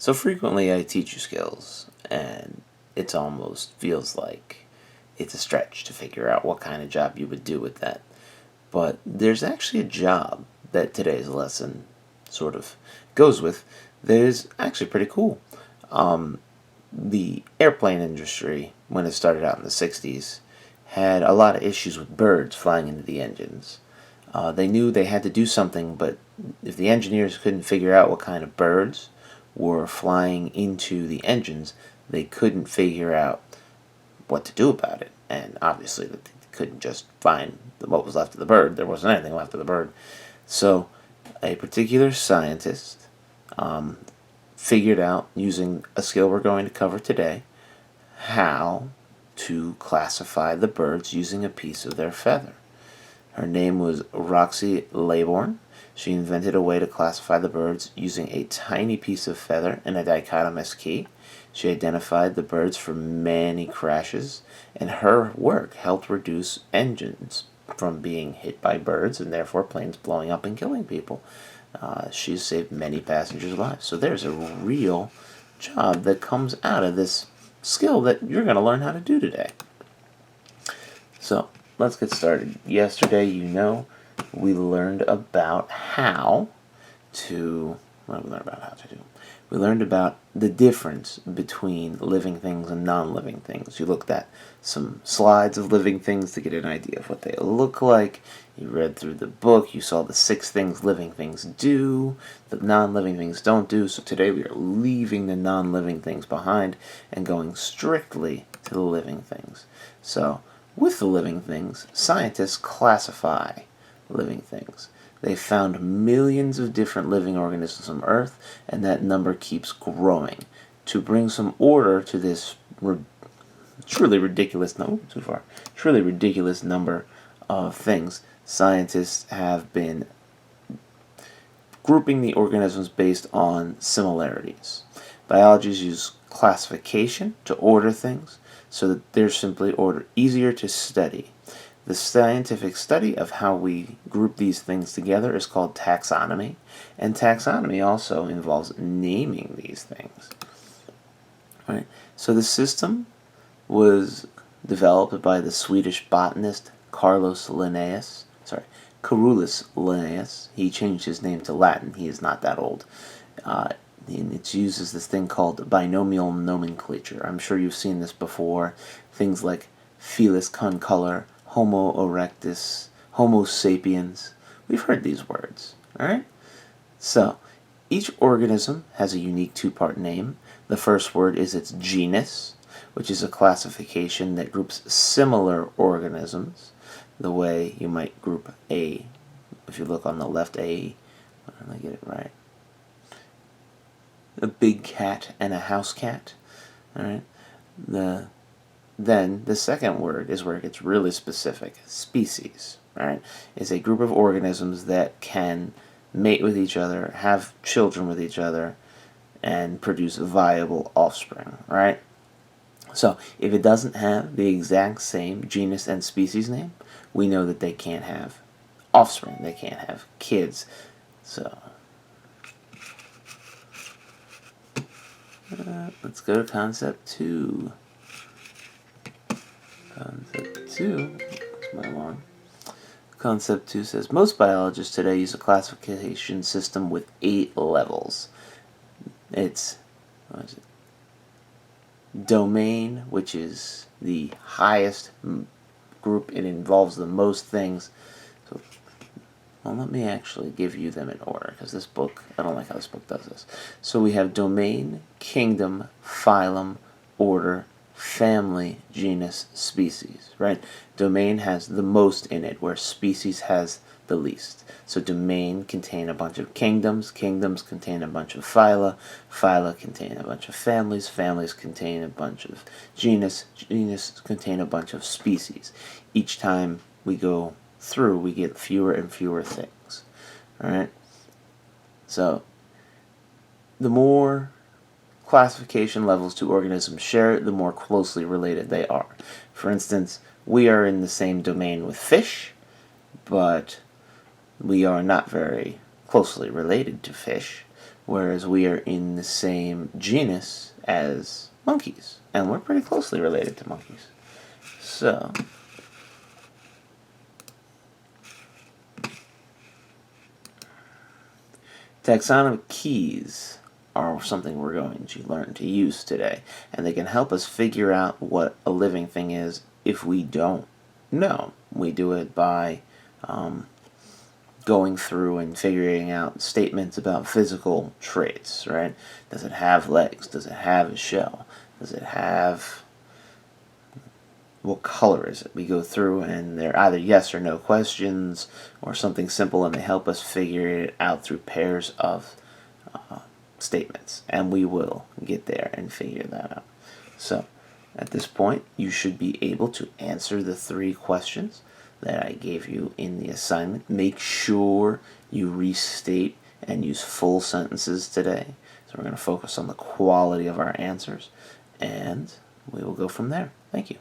So frequently I teach you skills, and it almost feels like it's a stretch to figure out what kind of job you would do with that. But there's actually a job that today's lesson sort of goes with that is actually pretty cool. The airplane industry, when it started out in the 60s, had a lot of issues with birds flying into the engines. They knew they had to do something, but if the engineers couldn't figure out what kind of birds were flying into the engines, they couldn't figure out what to do about it. And obviously, they couldn't just find what was left of the bird. There wasn't anything left of the bird. So, a particular scientist figured out, using a skill we're going to cover today, how to classify the birds using a piece of their feather. Her name was Roxy Laybourne. She invented a way to classify the birds using a tiny piece of feather and a dichotomous key. She identified the birds from many crashes, and her work helped reduce engines from being hit by birds and therefore planes blowing up and killing people. She's saved many passengers' lives. So there's a real job that comes out of this skill that you're going to learn how to do today. So let's get started. Yesterday, we learned about how to. What did we learn about how to do? We learned about the difference between living things and non-living things. You looked at some slides of living things to get an idea of what they look like. You read through the book. You saw the 6 things living things do, that non-living things don't do. So today we are leaving the non-living things behind and going strictly to the living things. So with the living things, scientists classify living things. They found millions of different living organisms on Earth, and that number keeps growing. To bring some order to this truly ridiculous number of things, scientists have been grouping the organisms based on similarities. Biologists use classification to order things so that they're simply easier to study. The scientific study of how we group these things together is called taxonomy, and taxonomy also involves naming these things. Right? So the system was developed by the Swedish botanist Carolus Linnaeus. He changed his name to Latin. He is not that old. And it uses this thing called binomial nomenclature. I'm sure you've seen this before. Things like Felis concolor, Homo erectus, Homo sapiens. We've heard these words, alright? So, each organism has a unique 2-part name. The first word is its genus, which is a classification that groups similar organisms, the way you might group if you look on the left, let me get it right, a big cat and a house cat, alright? Then the second word is where it gets really specific. Species, right? Is a group of organisms that can mate with each other, have children with each other, and produce viable offspring, right? So if it doesn't have the exact same genus and species name, we know that they can't have offspring. They can't have kids. So let's go to concept 2. Concept 2, that's my alarm. Concept 2 says, most biologists today use a classification system with 8 levels. It's, domain, which is the highest group. It involves the most things. So, let me actually give you them in order, because this book, I don't like how this book does this. So we have domain, kingdom, phylum, order, family, genus, species, right? Domain has the most in it, where species has the least. So domain contain a bunch of kingdoms, kingdoms contain a bunch of phyla, phyla contain a bunch of families, families contain a bunch of genus, genus contain a bunch of species. Each time we go through, we get fewer and fewer things, alright? So the more classification levels 2 organisms share, the more closely related they are. For instance, we are in the same domain with fish, but we are not very closely related to fish. whereas we are in the same genus as monkeys, and we're pretty closely related to monkeys. So, taxonomic keys are something we're going to learn to use today, and they can help us figure out what a living thing is if we don't know. We do it by going through and figuring out statements about physical traits, right? Does it have legs? Does it have a shell? Does it have... what color is it? We go through and they're either yes or no questions or something simple, and they help us figure it out through pairs of statements, and we will get there and figure that out. So at this point you should be able to answer the 3 questions that I gave you in the assignment. Make sure you restate and use full sentences today. So we're going to focus on the quality of our answers, and we will go from there. Thank you.